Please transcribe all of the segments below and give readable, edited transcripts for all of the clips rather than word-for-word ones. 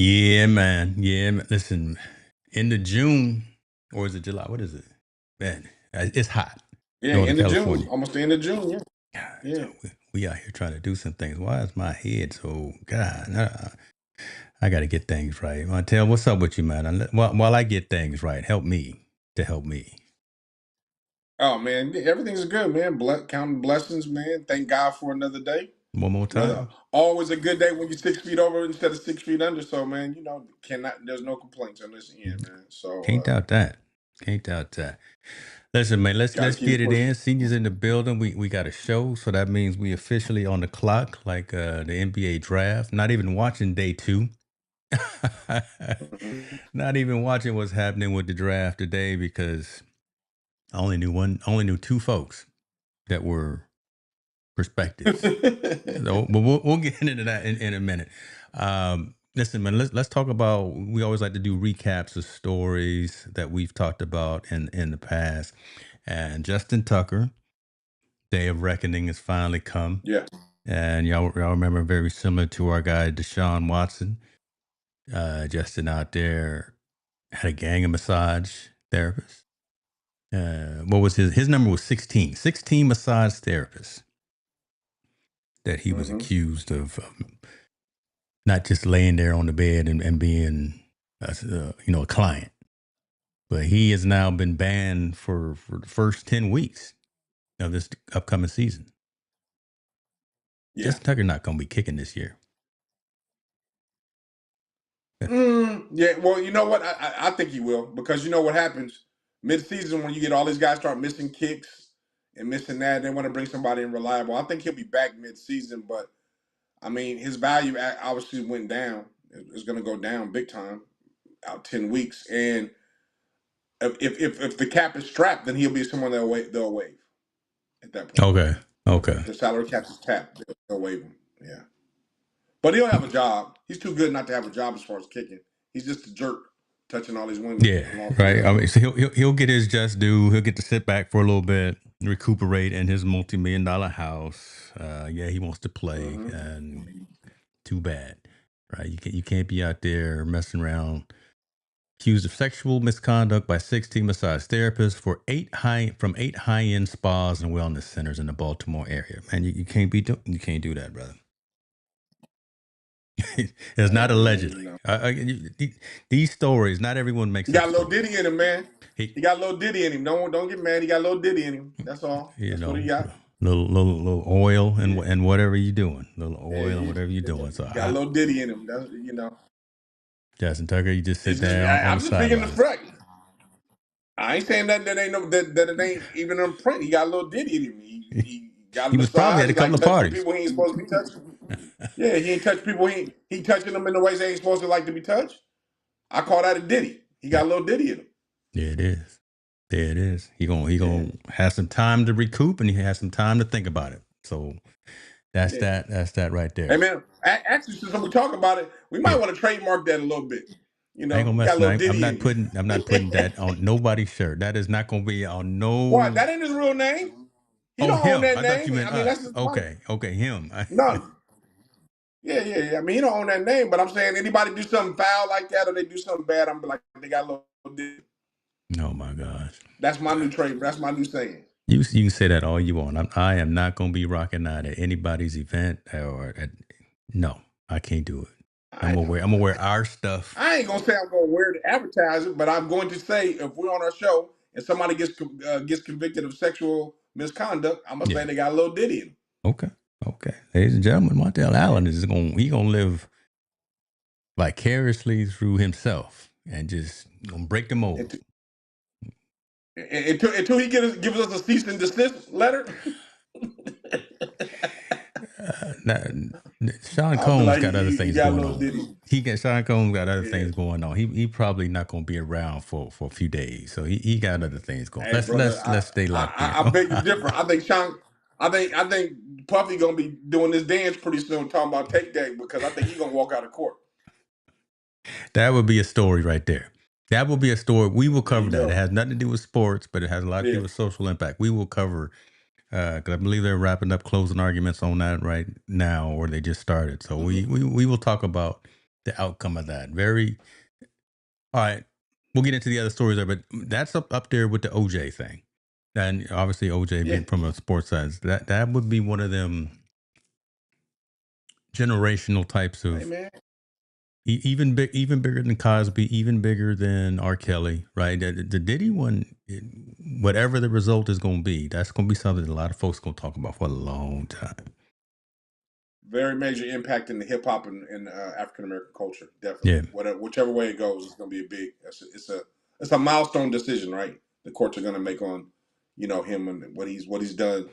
Yeah, man. Yeah, man. Listen, into June, or is it July? What is it? Man, it's hot. Yeah, Northern end of June, California. almost the end of June. Yeah, God, yeah. so we out here trying to do some things. Why is my head so, God, I got to get things right. Martell, what's up with you, man? While I get things right, help me to help me. Oh man, everything's good, man. Counting blessings, man. Thank God for another day. One more Another time. always a good day when you're 6 feet over instead of 6 feet under. So man, cannot. There's no complaints on this end, man. So Can't doubt that. Can't doubt that. Listen, man, got to let's keep get it pushing. in. Seniors in the building. We got a show, so that means we officially on the clock, like the NBA draft. Not even watching day two. Mhm. Not even watching what's happening with the draft today because I only knew two folks that were perspectives. So, but we'll get into that in a minute. Listen, man, let's talk about. We always like to do recaps of stories that we've talked about in the past. And Justin Tucker, Day of Reckoning has finally come. Yeah. And y'all remember, very similar to our guy Deshaun Watson. Justin out there had a gang of massage therapists. What was his number was 16. 16 massage therapists that he was Hmm. accused of not just laying there on the bed and being a client, but he has now been banned for the first 10 weeks of this upcoming season. Yeah. Justin Tucker not going to be kicking this year. Yeah. Well, you know what? I think he will because you know what happens mid-season when you get all these guys start missing kicks and missing that. They want to bring somebody in reliable. I think he'll be back mid-season, but I mean his value obviously went down. It's going to go down big time out 10 weeks, and if the cap is strapped, then he'll be someone they'll waive at that point. Okay. Okay. If the salary cap is tapped, they'll waive him. Yeah, but he'll have a job. He's too good not to have a job as far as kicking. He's just a jerk touching all these women Yeah. on all three Right. I levels. mean, so he'll get his just due. He'll get to sit back for a little bit, recuperate in his multi-million-dollar house. Yeah, he wants to play, Hmm. and too bad. Right. You can't be out there messing around. Accused of sexual misconduct by 16 massage therapists from eight high-end spas and wellness centers in the Baltimore area. Man, you you can't do that, brother. It's not Man, allegedly. These stories, not everyone he makes up got a little stories. Diddy in him, man. He, He got a little Diddy in him. Don't get mad. He got a little Diddy in him. That's all. you That's what he know, got. little oil Yeah, and whatever you're doing, little yeah, oil and whatever you're doing. So he got a little Diddy in him. That's Justin Tucker, you just sit It's just there on I'm the just speaking the sidelines. fact. I ain't saying that ain't no that it ain't even on print. He got a little Diddy in him. He got a He was probably massage. at a He couple like of touching parties. people he ain't supposed to be touching. Yeah, he ain't touch people. He touching them in the ways they ain't supposed to like to be touched. I call that a Diddy. He got a little Diddy in him. There it is. There it is. He Yeah, gonna have some time to recoup, and he has some time to think about it. So that's yeah. that. That's that right Hey there. man, actually, since we talk about it, we might Yeah, want to trademark that a little bit. I ain't gonna He got mess. a little I'm Diddy not in you. putting. I'm not putting that on nobody's shirt. That is not gonna be on What? no. That ain't his real name. He Oh, don't own him. that I thought you name. meant I mean, that's us. his wife. Okay. Okay. Him. No. Yeah, yeah, yeah. I mean, he don't own that name, but I'm saying anybody do something foul like that or they do something bad, I'm like, they got a little Diddy. Oh my gosh. That's my new trade. That's my new saying. You can say that all you want. I am not gonna be rocking out at anybody's event or at. No, I can't do it. I, I'm gonna wear our stuff. I ain't gonna say I'm gonna wear the advertiser, but I'm going to say if we're on our show and somebody gets convicted of sexual misconduct, I'm gonna say Yeah. they got a little Diddy in them. Okay. Okay. Ladies and gentlemen, Martell Allen is gonna live vicariously through himself and just gonna break the mold. Until, until he gives us a cease and desist letter, Now, Sean I'll be Combs like, got other you things got a going little on. Diddy. Sean Combs got other Yeah. things going on. He probably not gonna be around for a few days, so he got other things going. Hey, brother, Let's stay locked in. I beg to differ. I think Puffy gonna be doing this dance pretty soon, talking about take day because I think he's gonna walk out of court. That would be a story right there. That will be a story. We will There cover you that. It go. has nothing to do with sports, but it has a lot to do Yeah. with social impact. We will cover because I believe they're wrapping up closing arguments on that right now, or they just started. So we will talk about the outcome of that. Very. All right, we'll get into the other stories there, but that's up there with the OJ thing, and obviously OJ Yeah. being from a sports side, that would be one of them generational types Hey, of man. even even bigger than Cosby, even bigger than R. Kelly, right? The Diddy one, whatever the result is going to be, that's going to be something that a lot of folks going to talk about for a long time. Very major impact in the hip hop and African American culture. Definitely. Yeah. Whatever, whichever way it goes, it's going to be a big. It's a milestone decision, right? The courts are going to make on, him and what he's done.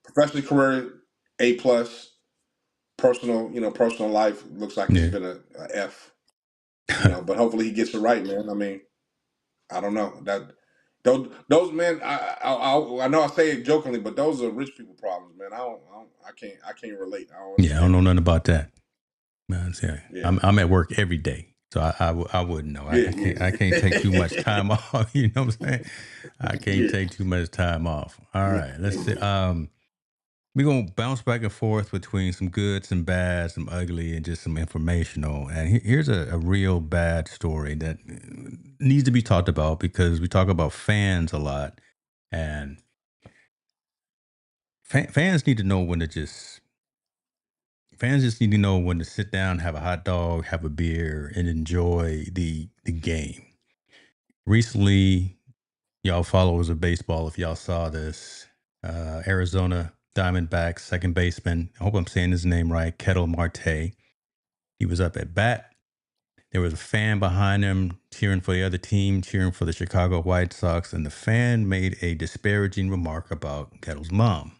Professional career A+, personal life looks like it's Yeah. been a F. But hopefully he gets it right, man. I mean, I don't know that those men. I know I say it jokingly, but those are rich people problems, man. I can't relate. I don't Yeah, I don't understand know it. nothing about that. Man, see, Yeah, I'm at work every day, so I wouldn't know. yeah, I can't take too much yeah, time off. You know what I'm saying? I can't yeah. take too much time off. All Me, right, let's me see. too. We're gonna bounce back and forth between some good, some bad, some ugly, and just some informational. And here's a real bad story that needs to be talked about because we talk about fans a lot, and fans need to know when to just. Fans just need to know when to sit down, have a hot dog, have a beer, and enjoy the game. Recently, y'all followers of baseball, if y'all saw this, Arizona Diamondbacks second baseman. I hope I'm saying his name right. Ketel Marte. He was up at bat. There was a fan behind him cheering for the other team, cheering for the Chicago White Sox, and the fan made a disparaging remark about Kettle's mom.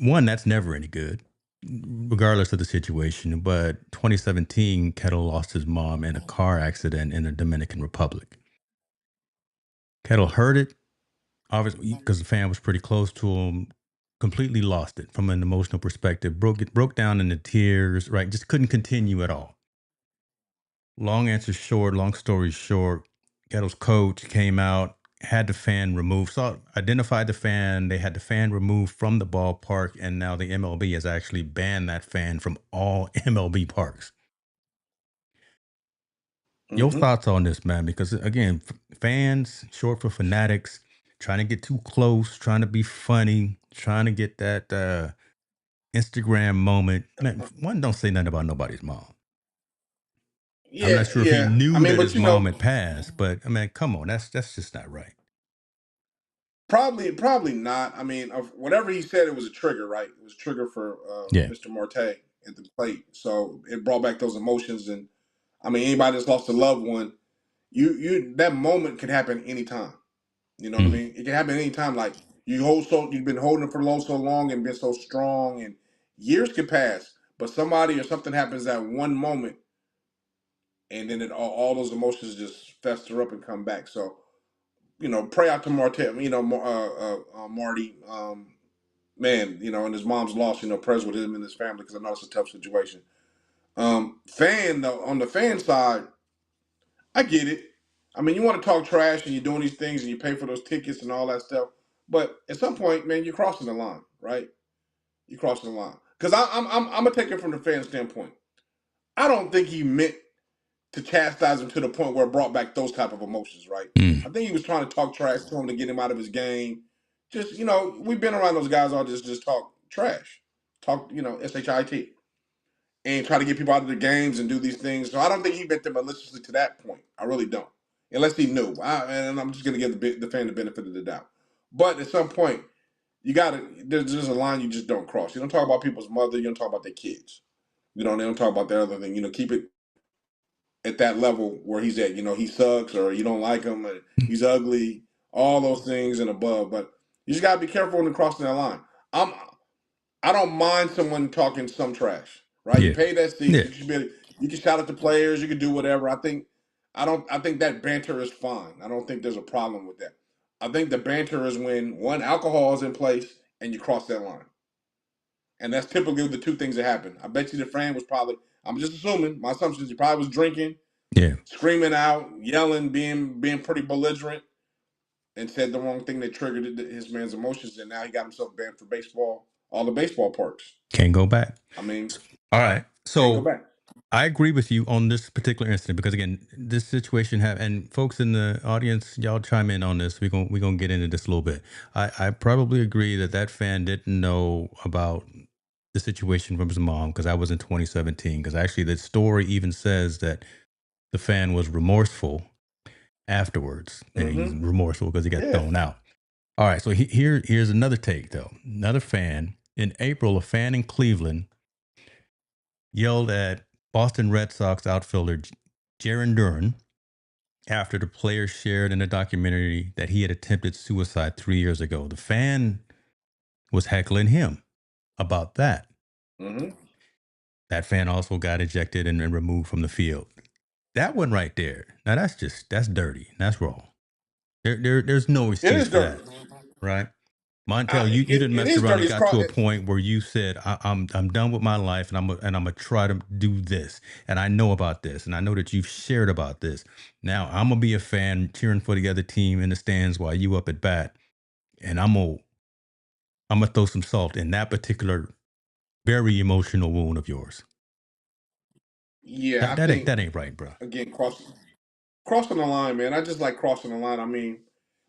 One, that's never any good, regardless of the situation. But 2017, Kettle lost his mom in a car accident in the Dominican Republic. Kettle heard it, obviously, because the fan was pretty close to him. Completely lost it from an emotional perspective. Broke down into tears. Right, just couldn't continue at all. Long story short, Kettle's coach came out, had the fan removed, identified the fan. They had the fan removed from the ballpark, and now the MLB has actually banned that fan from all MLB parks. Your Mm-hmm. thoughts on this, man? Because again, fans, short for fanatics, trying to get too close, trying to be funny, trying to get that Instagram moment. Man, one, don't say nothing about nobody's mom. I'm Yeah, not sure if he yeah. I knew mean, that but his mom had passed, but I mean, come on, that's just not right. probably not. I mean, of whatever he said, it was a trigger, right? It was a trigger for Yeah. Mr. Marte at the plate, so it brought back those emotions. And I mean, anybody that's lost a loved one, you that moment can happen anytime. You know what I Mm. mean? It can happen anytime. Like you've been holding it for so long and been so strong, and years can pass, but somebody or something happens at one moment, and then all those emotions just fester up and come back. So pray out to Martell, Marty, man, and his mom's lost. Prayers with him and his family because I know it's a tough situation. Fan though, on the fan side, I get it. I mean, you want to talk trash and you're doing these things and you pay for those tickets and all that stuff. But at some point, man, you're crossing the line, right? You're crossing the line. Because I'm gonna take it from the fan standpoint. I don't think he meant to chastise him to the point where it brought back those type of emotions, right? Mm. I think he was trying to talk trash to him to get him out of his game. Just we've been around those guys all just talk trash, talk shit, and try to get people out of the games and do these things. So I don't think he meant them maliciously to that point. I really don't, unless he knew. And I'm just gonna give the fan the benefit of the doubt. But at some point, you gotta there's a line you just don't cross. You don't talk about people's mother. You don't talk about their kids. They don't talk about their other thing. Keep it at that level where he's at. He sucks or you don't like him and he's ugly. All those things and above. But you just gotta be careful when crossing that line. I'm I don't mind someone talking some trash, right? You Yeah. pay that seats. Yeah. You can shout at the players. You can do whatever. I think that banter is fine. I don't think there's a problem with that. I think the banter is when one alcohol is in place and you cross that line, and that's typically the two things that happen. I bet you the fan was probably. I'm just assuming. My assumption is he probably was drinking, Yeah. screaming out, yelling, being pretty belligerent, and said the wrong thing that triggered his man's emotions, and now he got himself banned for baseball, all the baseball parks. Can't go back. I mean, All right. can't go So back. I agree with you on this particular incident because again, this situation and folks in the audience, y'all chime in on this. We're gonna get into this a little bit. I probably agree that fan didn't know about the situation from his mom because I was in 2017. Because actually, the story even says that the fan was remorseful afterwards, and he's remorseful because he got thrown out. All right, so here's another take though. Another fan in April, a fan in Cleveland yelled at Boston Red Sox outfielder Jaron Duran after the player shared in a documentary that he had attempted suicide 3 years ago. The fan was heckling him about that. That fan also got ejected and removed from the field. That one right there. Now that's dirty. That's wrong. There's no excuse for that, right? Martell, you didn't It mess is around dirty. and got to a point where you said, I'm done with my life and I'm gonna try to do this. And I know about this. And I know that you've shared about this. Now I'm gonna be a fan cheering for the other team in the stands while you up at bat. And I'm gonna throw some salt in that particular very emotional wound of yours. Yeah, I That think ain't right, bro. again crossing the line, man. I just like crossing the line. I mean,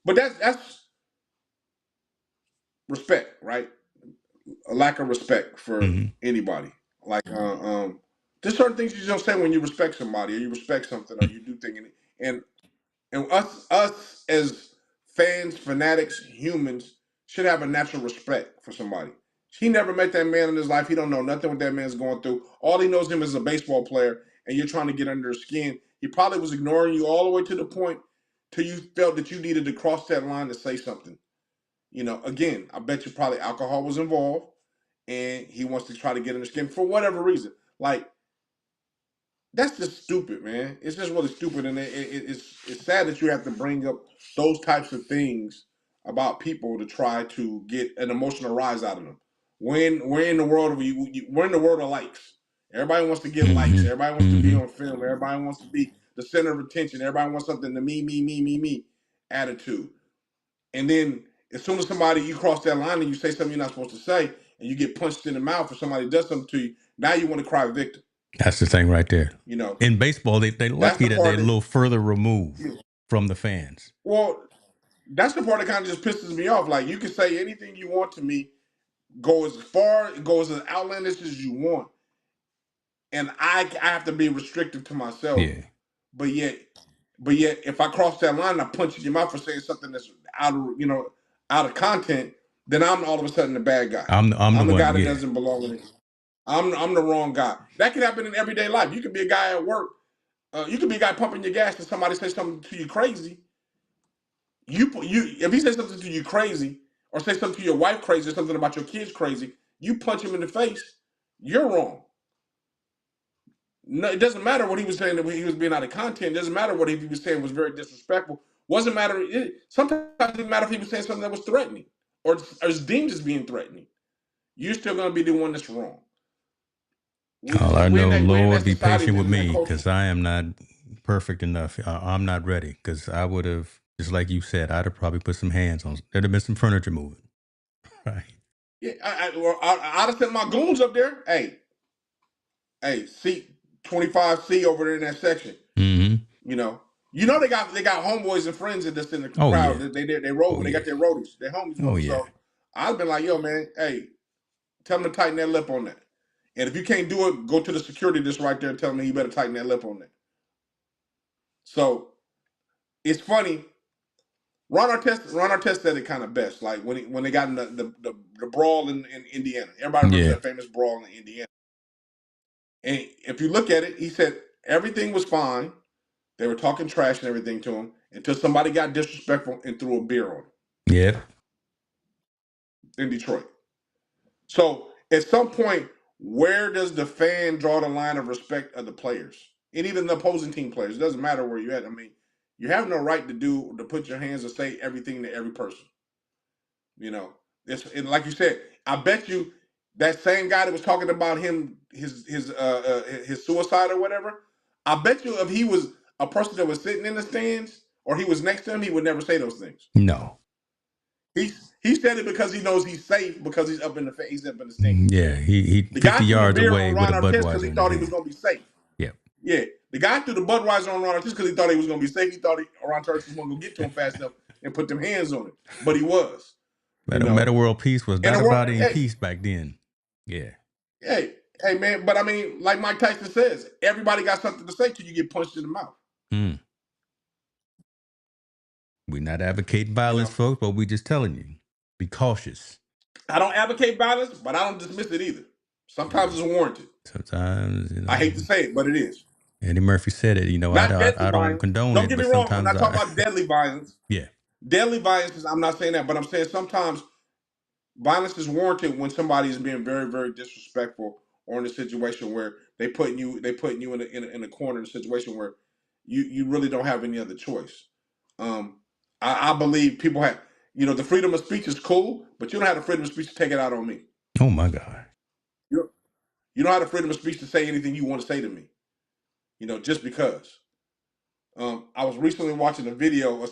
but that's respect, right? A lack of respect for Mm-hmm. anybody. Like, there's certain things you don't say when you respect somebody or you respect something or you do things. And us as fans, fanatics, humans should have a natural respect for somebody. He never met that man in his life. He don't know nothing what that man's going through. All he knows him as a baseball player, and you're trying to get under his skin. He probably was ignoring you all the way to the point till you felt that you needed to cross that line to say something. Again, I bet you probably alcohol was involved, and he wants to try to get under skin for whatever reason. Like, that's just stupid, man. It's just really stupid, and it's sad that you have to bring up those types of things about people to try to get an emotional rise out of them. When we're in the world of we're in the world of likes. Everybody wants to get likes. Mm-hmm. Everybody wants to be Mm-hmm. on film. Everybody wants to be the center of attention. Everybody wants something to me attitude. And then as soon as you cross that line and you say something you're not supposed to say, and you get punched in the mouth or somebody does something to you, now you want to cry victim. That's the thing right there. In baseball, they That's lucky the that they're part a little further removed from the fans. well, that's the part that kind of just pisses me off. Like, you can say anything you want to me, go as outlandish as you want, and I have to be restrictive to myself. Yeah. But yet, if I cross that line, I punch you in your mouth for saying something that's out of content, then I'm all of a sudden the bad guy. I'm the the guy one. that Yeah. doesn't belong in it. I'm the wrong guy. That can happen in everyday life. You could be a guy at work. You could be a guy pumping your gas and somebody says something to you crazy. If he says something to you crazy, or say something to your wife crazy, or something about your kids crazy, you punch him in the face. You're wrong. No, it doesn't matter what he was saying, that he was being out of content. It doesn't matter what he was saying was very disrespectful. Wasn't matter. Sometimes it didn't matter if he was saying something that was threatening or is deemed as being threatening. You're still going to be the one that's wrong. All I know, Lord, be patient with in that me culture. because I am not perfect enough. I'm not ready because I would have, just like you said, I'd have probably put some hands on. There'd have been some furniture moving. Right. Yeah, I'd have sent my goons up there. Hey, seat 25C over there in that section. Mm-hmm. They got homeboys and friends that's in the Oh, crowd. yeah. They roll. Oh, They yeah. got their roadies. Their homies. Oh, yeah. So I've been like, yo, man, hey, tell them to tighten that lip on that. And if you can't do it, go to the security that's right there and tell them you better tighten that lip on that. So it's funny. Ron Artest said it kind of best. Like when they got in the brawl in Indiana. Everybody remembers that famous brawl in Indiana. And if you look at it, he said everything was fine. They were talking trash and everything to him until somebody got disrespectful and threw a beer on him. Yeah. In Detroit. So at some point, where does the fan draw the line of respect of the players? And even the opposing team players. It doesn't matter where you're at. I mean, you have no right to put your hands and say everything to every person. And like you said, I bet you that same guy that was talking about his suicide or whatever, I bet you if he was a person that was sitting in the stands or he was next to him, he would never say those things. No. He said it because he knows he's safe because he's up in the stands. Yeah, he The 50 guy threw the yards beer away on with Ron a Artest because Budweiser he in his thought he was hand. going to be safe. Yeah, the guy threw the Budweiser on Ron Artest because he thought he was going to be safe. He thought Ron Artest was going to get to him fast enough and put them hands on it, but he was. Meta World Peace was And not the world, about any hey, peace back then. Yeah. hey, man. But I mean, like Mike Tyson says, everybody got something to say till you get punched in the mouth. We're not advocating violence, folks, but we're just telling you, be cautious. I don't advocate violence, but I don't dismiss it either. Sometimes it's warranted. Sometimes, I hate to say it, but it is. Eddie Murphy said it. Not deadly I don't violence. condone Don't it, get me but wrong. I'm sometimes not talking about deadly violence. Yeah. Deadly violence, I'm not saying that, but I'm saying sometimes violence is warranted when somebody is being very, very disrespectful, or in a situation where they putting you in a corner, in a situation where you really don't have any other choice. I believe people have, the freedom of speech is cool, but you don't have the freedom of speech to take it out on me. Oh my God. You don't have the freedom of speech to say anything you want to say to me, just because. I was recently watching a video of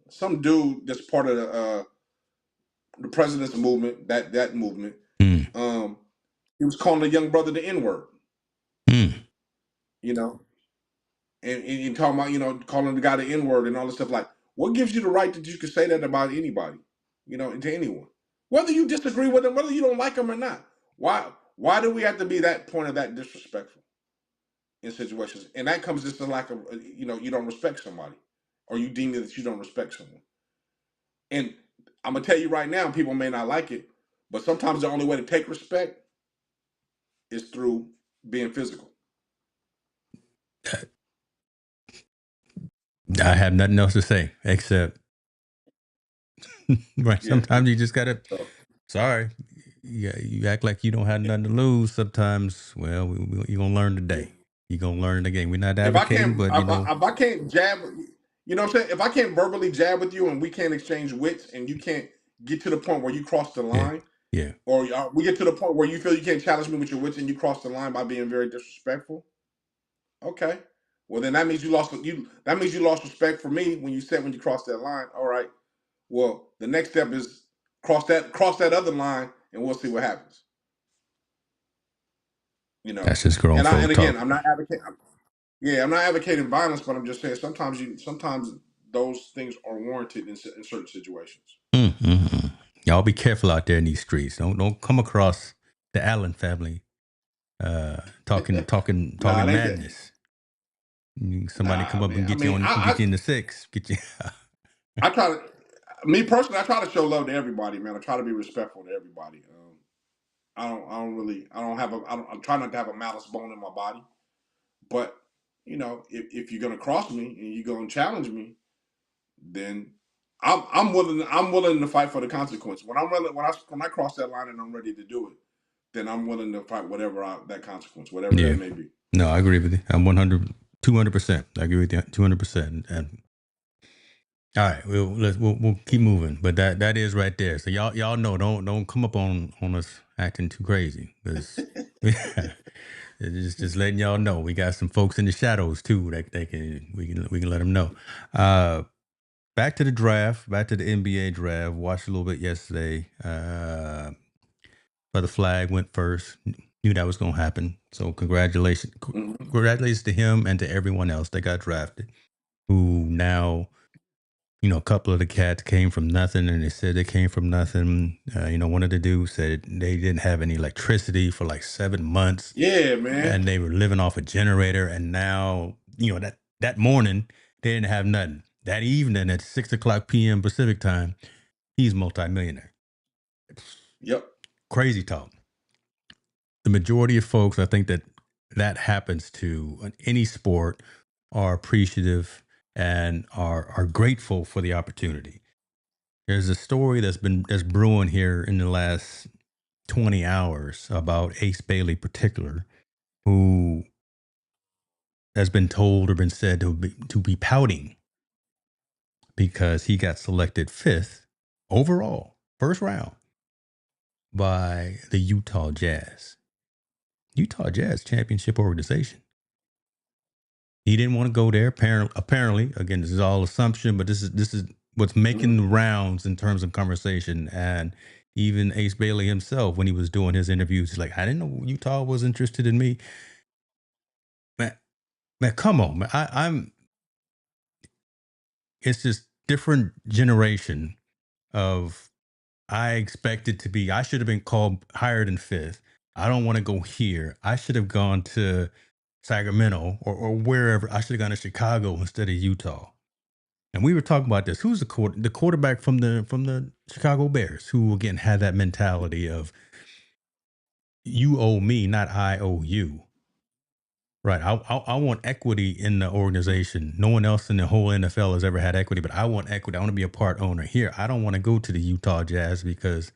some dude that's part of the president's movement, that movement. He was calling a young brother the N-word. And talking about, calling the guy the N-word and all this stuff. Like, what gives you the right that you can say that about anybody, to anyone? Whether you disagree with them, whether you don't like them or not. Why do we have to be that point of that disrespectful in situations? And that comes just to lack of, you don't respect somebody, or you deem that you don't respect someone. And I'm going to tell you right now, people may not like it, but sometimes the only way to take respect is through being physical. I have nothing else to say except, right? Yeah. Sometimes you just gotta. Sorry, you act like you don't have nothing to lose. Sometimes, well, you're gonna learn today. You're gonna learn the game. We're not advocating, but if I can't jab, what I'm saying. If I can't verbally jab with you and we can't exchange wits, and you can't get to the point where you cross the line, or we get to the point where you feel you can't challenge me with your wits and you cross the line by being very disrespectful. Okay, well then that means you lost respect for me when you crossed that line. All right, well the next step is cross that other line, and we'll see what happens. That's just grown folk and again, talk. I'm not advocating violence, but I'm just saying sometimes those things are warranted in certain situations. Y'all be careful out there in these streets. Don't come across the Allen family talking madness. Somebody come up and get you in the six. Get you. I try to, me personally, I try to show love to everybody, man. I try to be respectful to everybody. I try not to have a malice bone in my body. But if you're gonna cross me and you're gonna challenge me, then I'm willing to fight for the consequence. When I cross that line and I'm ready to do it, then I'm willing to fight whatever that consequence, whatever that may be. No, I agree with you. I'm 200%. I agree with you 200%. And all right, we'll keep moving. But that is right there. So y'all know, don't come up on us acting too crazy, because just letting y'all know, we got some folks in the shadows too that we can let them know. Back to the draft, back to the NBA draft. Watched a little bit yesterday. But the flag went first. Knew that was going to happen. So congratulations to him and to everyone else that got drafted, who now, a couple of the cats came from nothing, and they said they came from nothing. One of the dudes said they didn't have any electricity for like 7 months. Yeah, man. And they were living off a generator. And now, that morning, they didn't have nothing. That evening at 6:00 p.m. Pacific time, he's multimillionaire. Yep. Crazy talk. The majority of folks, I think that happens to in any sport, are appreciative and are grateful for the opportunity. There's a story that's brewing here in the last 20 hours about Ace Bailey, particular, who has been told or been said to be pouting because he got selected 5th overall, first round, by the Utah Jazz championship organization. He didn't want to go there. Apparently, again, this is all assumption, but this is what's making the rounds in terms of conversation. And even Ace Bailey himself, when he was doing his interviews, he's like, I didn't know Utah was interested in me. Man, Man, come on, man. I'm. It's this different generation of. I expected to be. I should have been called hired in fifth. I don't want to go here. I should have gone to Sacramento or wherever. I should have gone to Chicago instead of Utah. And we were talking about this. Who's the quarterback from the Chicago Bears who again had that mentality of you owe me, not I owe you. Right. I want equity in the organization. No one else in the whole NFL has ever had equity, but I want equity. I want to be a part owner here. I don't want to go to the Utah Jazz because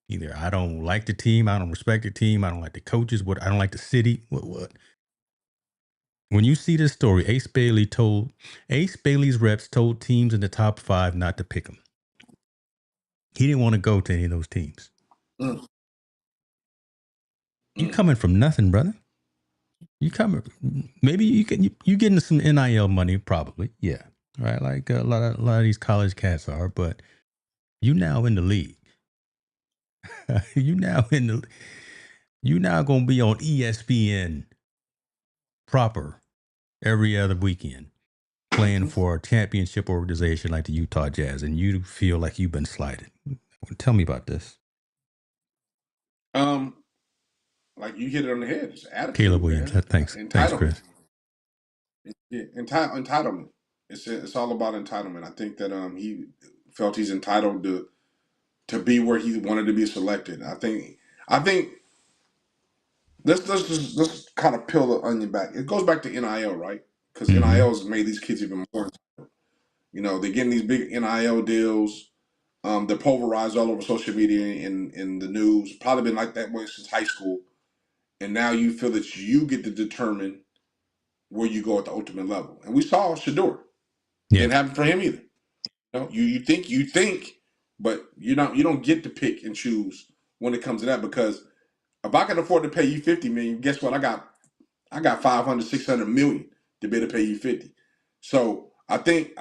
either I don't like the team, I don't respect the team, I don't like the coaches, I don't like the city. What? When you see this story, Ace Bailey's reps told teams in the top 5 not to pick him. He didn't want to go to any of those teams. Mm. You coming from nothing, brother. You coming? Maybe you getting some NIL money, probably. Yeah, right. Like a lot of these college cats are, but you now in the league. you now gonna be on ESPN proper every other weekend, playing for a championship organization like the Utah Jazz, and you feel like you've been slighted. Tell me about this. Like you hit it on the head. It's Caleb attitude, Williams. man. Thanks, Entitlement. Chris. Yeah, entitlement. It's all about entitlement. I think that he felt he's entitled to be where he wanted to be selected. I think let's kind of peel the onion back. It goes back to NIL, right? Because NIL has made these kids even more. You know, they're getting these big NIL deals. They're pulverized all over social media and in the news. Probably been like that way since high school. And now you feel that you get to determine where you go at the ultimate level. And we saw Shador. Yeah. Didn't happen for him either. You think, but you don't get to pick and choose when it comes to that, because if I can afford to pay you 50 million, guess what? I got 500, 600 million to be able to pay you 50. So I think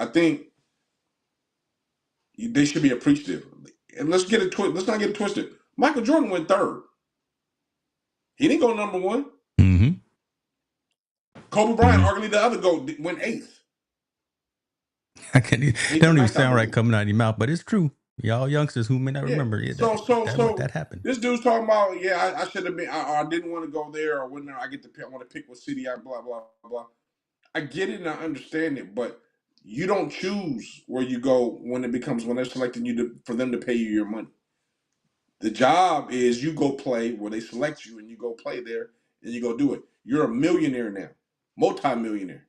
they should be appreciative. And let's not get it twisted. Michael Jordan went third. He didn't go number one. Mm-hmm. Kobe Bryant, arguably the other GOAT, went eighth. That Eighth or don't even ninth, I sound right believe. coming out of your mouth, but it's true. Y'all youngsters who may not Yeah. remember that happened. This dude's talking about, I should have been, I didn't want to go there, or when I get to pick, I want to pick what city I blah blah blah. I get it and I understand it, but you don't choose where you go when they're selecting you for them to pay you your money. The job is you go play where they select you, and you go play there and you go do it. You're a millionaire now, multi-millionaire.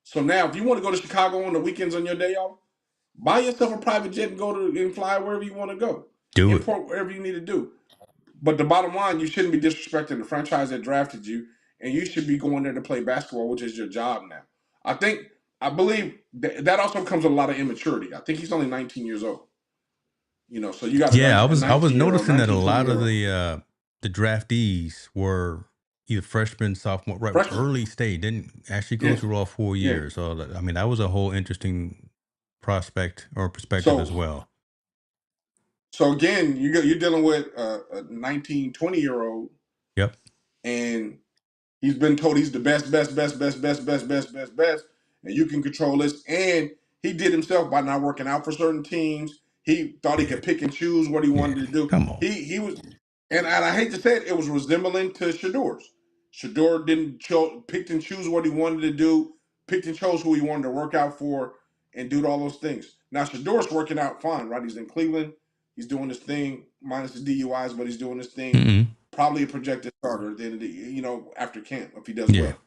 So now, if you want to go to Chicago on the weekends on your day off, buy yourself a private jet and and fly wherever you want to go. Do it. Import wherever you need to do. But the bottom line, you shouldn't be disrespecting the franchise that drafted you, and you should be going there to play basketball, which is your job now. I believe that also comes with a lot of immaturity. I think he's only 19 years old. You know, so you got Yeah, a I was 19-year-old, noticing that a 19, lot of 20-year-old the draftees were either freshmen, sophomore, right, freshman. early stage, didn't actually go Yeah, through all 4 yeah. years. So I mean, that was a whole interesting prospect or perspective as So, well. so again, you're dealing with a 19, 20-year-old, Yep. and he's been told he's the best, and you can control this. And he did himself by not working out for certain teams. He thought he Yeah. could pick and choose what he Yeah. wanted to do. Come on. He was, and I hate to say it, it was resembling to Shador's. Shador didn't picked and choose what he wanted to do, picked and chose who he wanted to work out for, and do all those things. Now Shador's working out fine, right? He's in Cleveland. He's doing his thing, minus the DUIs, but he's doing his thing. Mm-mm. Probably a projected starter at the end of the, after camp if he does Yeah. well.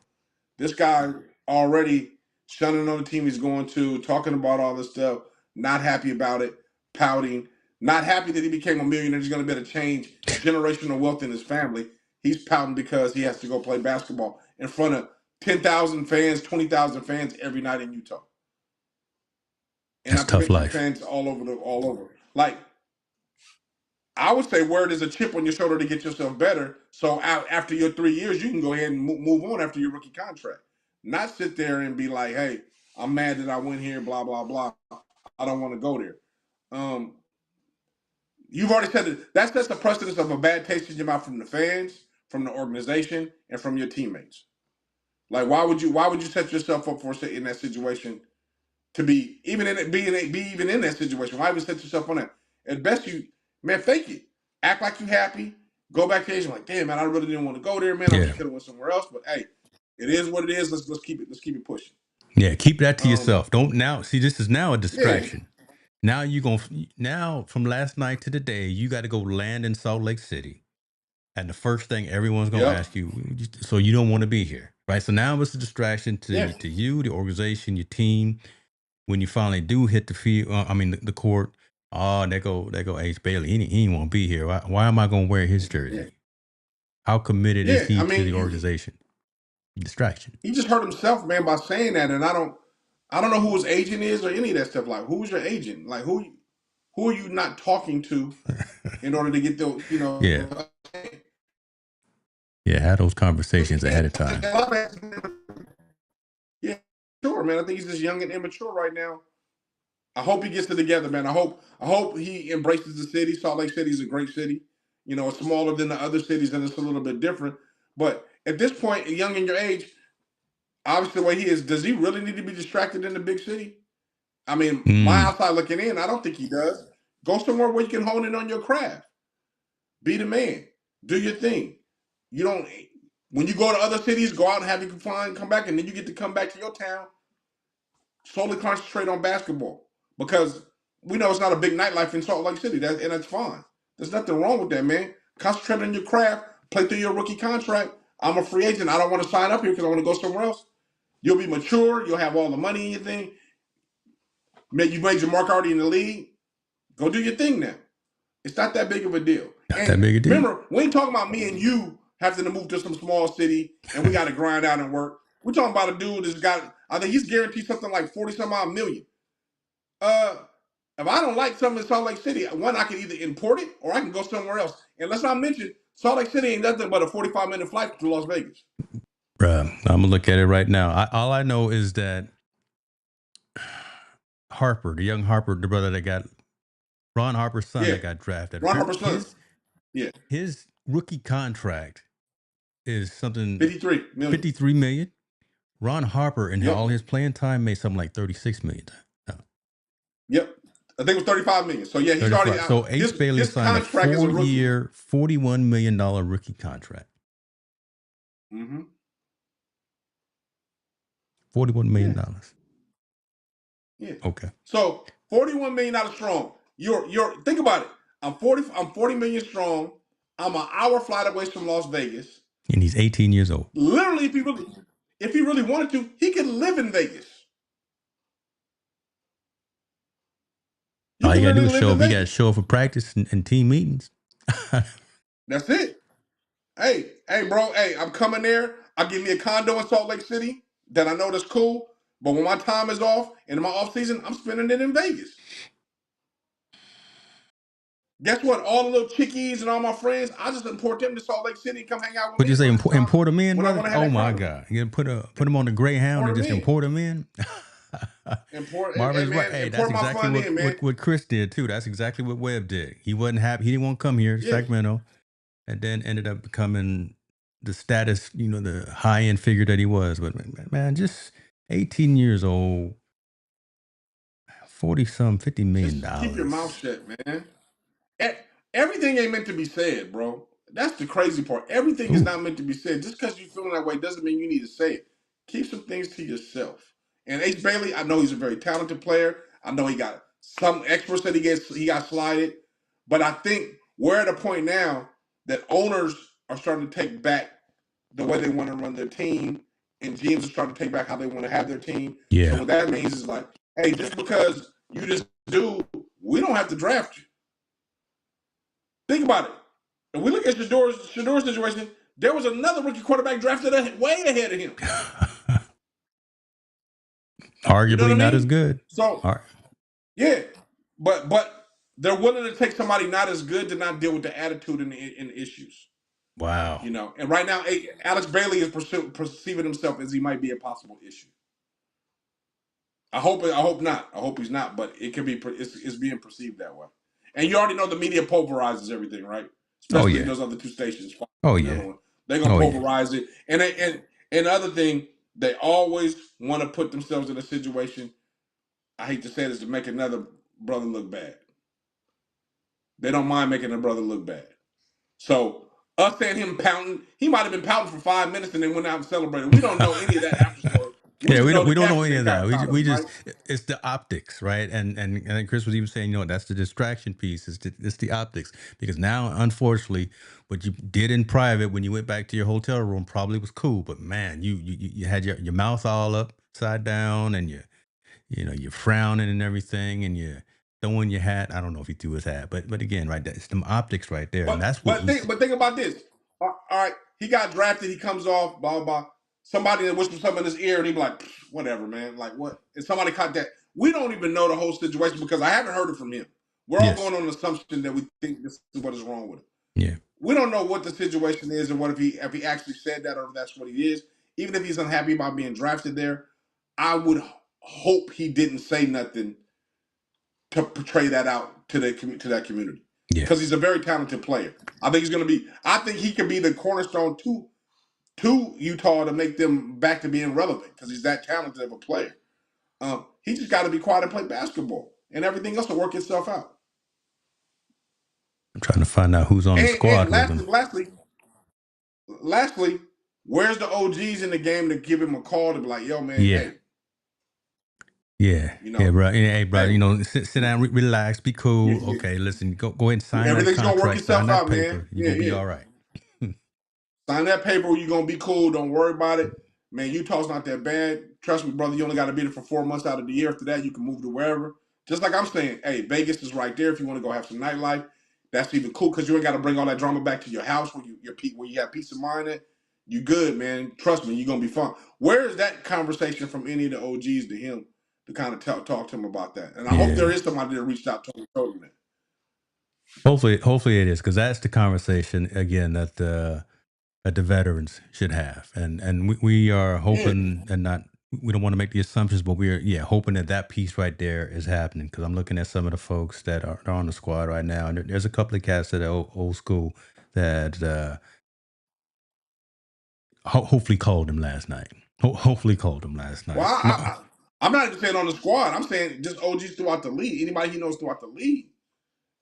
This guy already shunning on the team he's going to, talking about all this stuff, not happy about it, pouting, not happy that he became a millionaire. He's going to be able to change generational wealth in his family. He's pouting because he has to go play basketball in front of 10,000 fans, 20,000 fans every night in Utah. And That's not to tough mention life. fans all over. Like, I would say where there's a chip on your shoulder to get yourself better. So after your 3 years, you can go ahead and move on after your rookie contract. Not sit there and be like, hey, I'm mad that I went here, blah, blah, blah. I don't want to go there. You've already said that. That sets the precedence of a bad taste in your mouth from the fans, from the organization, and from your teammates. Like, why would you set yourself up for in that situation to be even in it, be even in that situation? Why would you set yourself on that? At best, man, fake it. Act like you happy. Go back to Asia like, damn, man, I really didn't want to go there, man. I wish Yeah. I could have went somewhere else. But hey, it is what it is. Let's keep it pushing. Yeah. Keep that to yourself. Don't now see. This is now a Yeah, distraction. Now now from last night to today, you got to go land in Salt Lake City. And the first thing everyone's gonna yep, ask you, so you don't want to be here, right? So now it's a distraction yeah, to you, the organization, your team. When you finally do hit the field, the court. Oh, they go Ace Bailey. He ain't want to be here. Why am I gonna wear his yeah, jersey? How committed is yeah. I he to mean, the organization? Distraction. he just hurt himself, man, by saying that. And I don't know who his agent is or any of that stuff. Like, who's your agent? Like, who are you not talking to in order to get the Yeah, yeah. Have those conversations ahead of time. Yeah, sure, man. I think he's just young and immature right now. I hope he gets it together, man. I hope he embraces the city. Salt Lake City is a great city. It's smaller than the other cities and it's a little bit different. But at this point, young in your age, obviously the way he is, does he really need to be distracted in the big city? I mean, my Mm. outside looking in, I don't think he does. Go somewhere where you can hone in on your craft. Be the man. Do your thing. You don't. When you go to other cities, go out and have your fun, come back, and then you get to come back to your town. Solely concentrate on basketball because we know it's not a big nightlife in Salt Lake City, and that's fine. There's nothing wrong with that, man. Concentrate on your craft. Play through your rookie contract. I'm a free agent. I don't want to sign up here because I want to go somewhere else. You'll be mature. You'll have all the money in your thing. You made your mark already in the league. Go do your thing now. It's not that big of a deal. Not that And big a deal. remember, we ain't talking about me and you having to move to some small city and we got to grind out and work. We're talking about a dude that's got, I think he's guaranteed something like 40 some odd million. Uh, if I don't like something in Salt Lake City, one, I can either import it or I can go somewhere else. And let's not mention, Salt Lake City ain't nothing but a 45-minute flight to Las Vegas. Bruh, I'm gonna look at it right now. All I know is that Harper, the young Harper, the brother that got Ron Harper's son Yeah. that got drafted. Ron Harper's son. Yeah. His rookie contract is something 53 million. 53 million. Ron Harper in Yep. all his playing time made something like 36 million. Yep. I think it was 35 million. So yeah, he's 35. already out. So Ace Bailey his signed a contract as a rookie. 4-year, $41 million rookie contract. Mm-hmm. $41 million. Yeah. Okay. So $41 million strong. You're think about it. I'm 40 million strong. I'm an hour flight away from Las Vegas. And he's 18 years old. Literally, if he really wanted to, he could live in Vegas. All you gotta do is live show in up. You gotta Vegas. show up for practice and team meetings. That's it. Hey, bro. Hey, I'm coming there. I'll give me a condo in Salt Lake City that I know that's cool. But when my time is off and in my off season, I'm spending it in Vegas. Guess what? All the little chickies and all my friends, I just import them to Salt Lake City and come hang out with Would me you say when import them in, when I brother? want to have Oh that my fun. God! You put them on the Greyhound and just import them in. Marvin's right. Hey, that's exactly what Chris did too. That's exactly what Webb did. He wasn't happy. He didn't want to come here, Sacramento, and then ended up becoming the status, the high end figure that he was. But man, just 18 years old, 50 million Just keep your mouth dollars. shut, man. Everything ain't meant to be said, bro. That's the crazy part. Everything is not meant to be said. Just because you're feeling that way doesn't mean you need to say it. Keep some things to yourself. And Ace Bailey, I know he's a very talented player. I know he got some experts that he got slided. But I think we're at a point now that owners are starting to take back the way they want to run their team, and GMs are starting to take back how they want to have their team. Yeah. So what that means is like, hey, just because you just do, we don't have to draft you. Think about it. If we look at Shador's situation, there was another rookie quarterback drafted way ahead of him. Arguably not as good. So, yeah, but they're willing to take somebody not as good to not deal with the attitude and the issues. Wow. And right now, Alex Bailey is perceiving himself as he might be a possible issue. I hope not. I hope he's not, but it could be. It's being perceived that way. And you already know the media pulverizes everything, right? Especially those other two stations. Oh yeah. They're gonna pulverize it. And the other thing, They always want to put themselves in a situation, I hate to say this, to make another brother look bad. They don't mind making a brother look bad. So us saying him pouting, he might have been pouting for 5 minutes and then went out and celebrated. We don't know any of that after story. We Yeah, just know the we don't know caption any they of got that. out of We him, just right? it's the optics, right? And Chris was even saying, that's the distraction piece. It's the optics, because now, unfortunately, what you did in private when you went back to your hotel room probably was cool, but man, you had your mouth all upside down, and you're frowning and everything, and you're throwing your hat. I don't know if he threw his hat, but again, right, it's them optics right there, and But that's what but we think see. but think about this. All right, he got drafted. He comes off, blah blah blah. Somebody that whispers something in his ear, and he be like, whatever, man. Like what? And somebody caught that. We don't even know the whole situation because I haven't heard it from him. We're all Yes. going on the assumption that we think this is what is wrong with him. Yeah. We don't know what the situation is and what if he actually said that or if that's what he is. Even if he's unhappy about being drafted there, I would hope he didn't say nothing to portray that out to that community Yeah. because he's a very talented player. I think he's going to be. I think he can be the cornerstone to Utah to make them back to being relevant because he's that talented of a player. He just got to be quiet and play basketball, and everything else will work itself out. I'm trying to find out who's on the And squad with him. lastly, where's the OGs in the game to give him a call to be like, yo, man, Yeah. hey, Yeah, you yeah, know, bro. Hey, bro. hey, Sit down, relax, be you, cool. you, Okay, listen, go ahead and sign that everything's gonna work contract, sign itself that out, man. paper. You're Yeah, gonna be yeah. all right. Sign that paper. You're gonna be cool. Don't worry about it, man. Utah's not that bad. Trust me, brother. You only got to be there for 4 months out of the year. After that, you can move to wherever. Just like I'm saying, hey, Vegas is right there. If you want to go have some nightlife, that's even cool because you ain't got to bring all that drama back to your house where you have peace of mind. At you good, man. Trust me, you're gonna be fine. Where is that conversation from any of the OGs to him to kind of talk to him about that? And I hope Yeah. there is somebody that reached out to him and told him that. Hopefully it is, because that's the conversation again that the veterans should have, and we are Yeah. hoping, and not, we don't want to make the assumptions, but we're hoping that piece right there is happening, because I'm looking at some of the folks that are on the squad right now, and there's a couple of cats that are old school that hopefully called him last night. Hopefully called him last Well, night. I'm not even saying on the squad. I'm saying just OGs throughout the league. Anybody he knows throughout the league,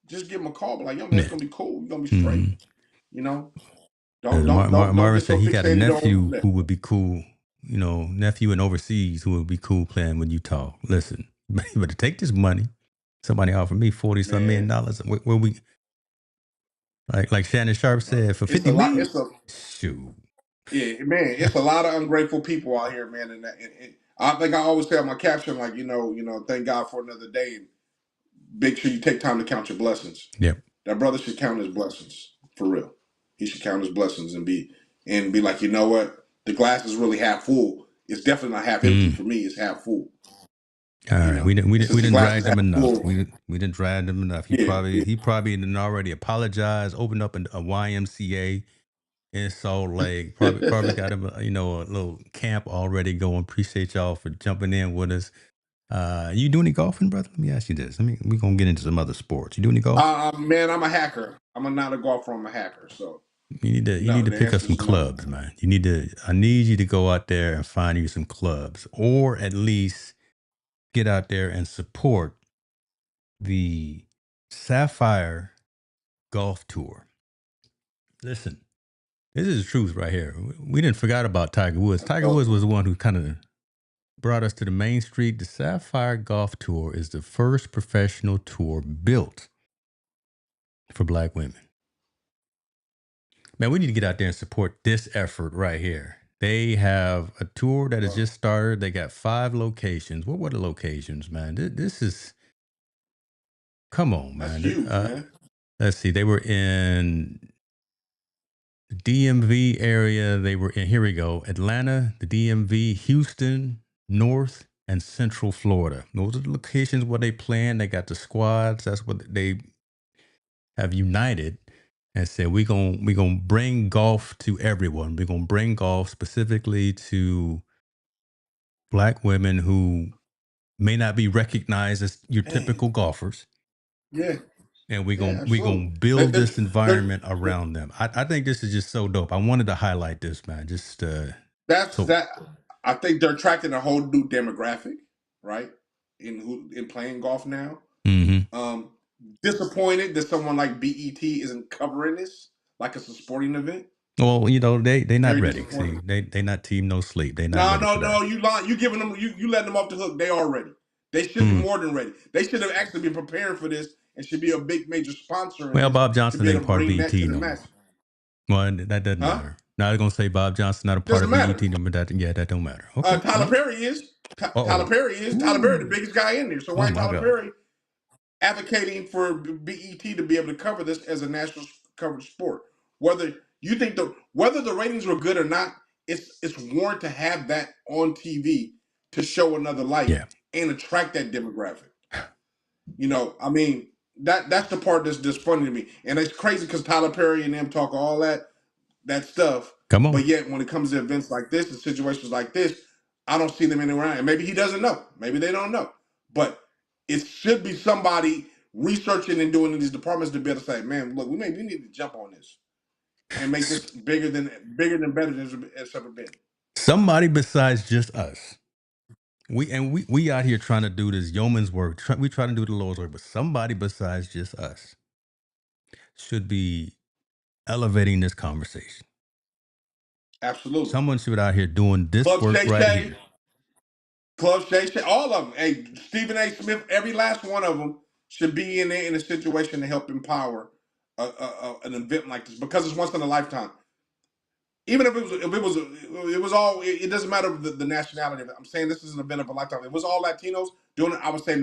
just give him a call. Be like, yo, man, it's Yeah. gonna be cool. You're gonna be straight. Mm-hmm. You know, don't Marvin get said so he got a fixated on nephew that. who would be cool, nephew in overseas who would be cool playing with Utah. Listen, but to take this money, somebody offered me 40 some million Man, dollars. Where we, like Shannon Sharp said, for it's 50 a lot. million? It's a Shoot. yeah, man. It's a lot of ungrateful people out here, man. And I think I always say on my caption, like, thank God for another day, and make sure you take time to count your blessings. Yep. That brother should count his blessings for real. He should count his blessings and be like, you know what? The glass is really half full. It's definitely not half empty Mm. for me. It's half full. All right, And since we the didn't glass drag is them half enough. full, We didn't drag them enough. yeah, yeah. He probably didn't already apologize, opened up a YMCA in Salt Lake. Probably got him a little camp already going. Appreciate y'all for jumping in with us. You do any golfing, brother? Let me ask you this. We're gonna get into some other sports. You do any golf? Man, I'm a hacker. Not a golfer. I'm a hacker. So You need no, to the pick up answer some is no. clubs, man. I need you to go out there and find you some clubs, or at least get out there and support the Sapphire Golf Tour. Listen, this is the truth right here. We didn't forget about Tiger Woods. Tiger Woods was the one who kind of brought us to the main street. The Sapphire Golf Tour is the first professional tour built for Black women. Man, we need to get out there and support this effort right here. They have a tour that has just started. They got 5 locations. What were the locations, man? This is, come on, That's man. huge, man. Let's see. They were in the DMV area. They were in, here we go, Atlanta, the DMV, Houston, North, and Central Florida. Those are the locations where they plan. They got the squads. That's what they have united and said, we're gonna bring golf to everyone. We're gonna bring golf specifically to Black women who may not be recognized as your Man, typical golfers. yeah, And yeah, we're gonna absolutely. build this environment That, around them. I think this is just so dope. I wanted to highlight this, man. Just that's so that. I think they're attracting a whole new demographic, right? In playing golf now. Mm-hmm. Disappointed that someone like BET isn't covering this like it's a sporting event. Well, you know, they not Very ready. See, disappointed. they not Team No Sleep. They not No, ready no, for that. no. You lying. You giving them. You letting them off the hook. They are ready. They should be Mm. more than ready. They should have actually been preparing for this and should be a big major sponsor in Well, this Bob to Johnson be able ain't to part of bring BET that to the no more. masses. Well, that doesn't Huh? matter. Now they're gonna say Bob Johnson not a part Doesn't of matter. BET no more. That don't matter. Okay. Tyler Well, Perry is. Tyler oh, Perry is. Tyler Perry, the ooh, biggest guy in there. So oh why is my Tyler God. Perry advocating for BET to be able to cover this as a national coverage sport? Whether you think whether the ratings were good or not, it's warrant to have that on TV to show another light Yeah. and attract that demographic. You know, I mean, that's the part that's funny to me. And it's crazy because Tyler Perry and them talk all that stuff. Come on. But yet when it comes to events like this and situations like this, I don't see them anywhere. And maybe he doesn't know. Maybe they don't know. But it should be somebody researching and doing in these departments to be able to say, man, look, we need to jump on this and make this bigger than better than it's ever been. Somebody besides just us. We out here trying to do this yeoman's work. We try to do the Lord's work, but somebody besides just us should be elevating this conversation. Absolutely. Someone should be out here doing this Club work Shay right Shay, here. Club Shay Shay, all of them. Hey, Stephen A. Smith, every last one of them should be in there in a situation to help empower an event like this because it's once in a lifetime. Even if it was all. It doesn't matter the nationality of it. I'm saying this is an event of a lifetime. If it was all Latinos doing it, I would say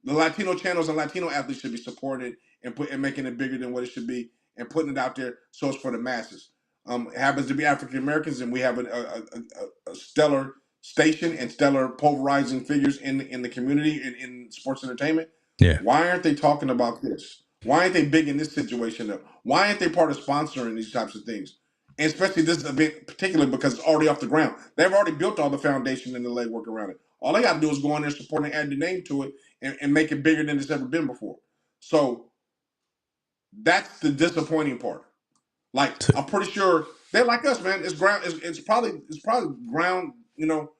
the Latino channels and Latino athletes should be supported and making it bigger than what it should be and putting it out there so it's for the masses. It happens to be African Americans, and we have a stellar station and stellar pulverizing figures in the community in sports entertainment. Yeah. Why aren't they talking about this? Why aren't they big in this situation up? Why aren't they part of sponsoring these types of things? And especially this event, particularly because it's already off the ground. They've already built all the foundation and the legwork around it. All they got to do is go in there, support, and add the name to it, and make it bigger than it's ever been before. So that's the disappointing part. Like I'm pretty sure they're like us, man. It's ground. It's probably ground. You know,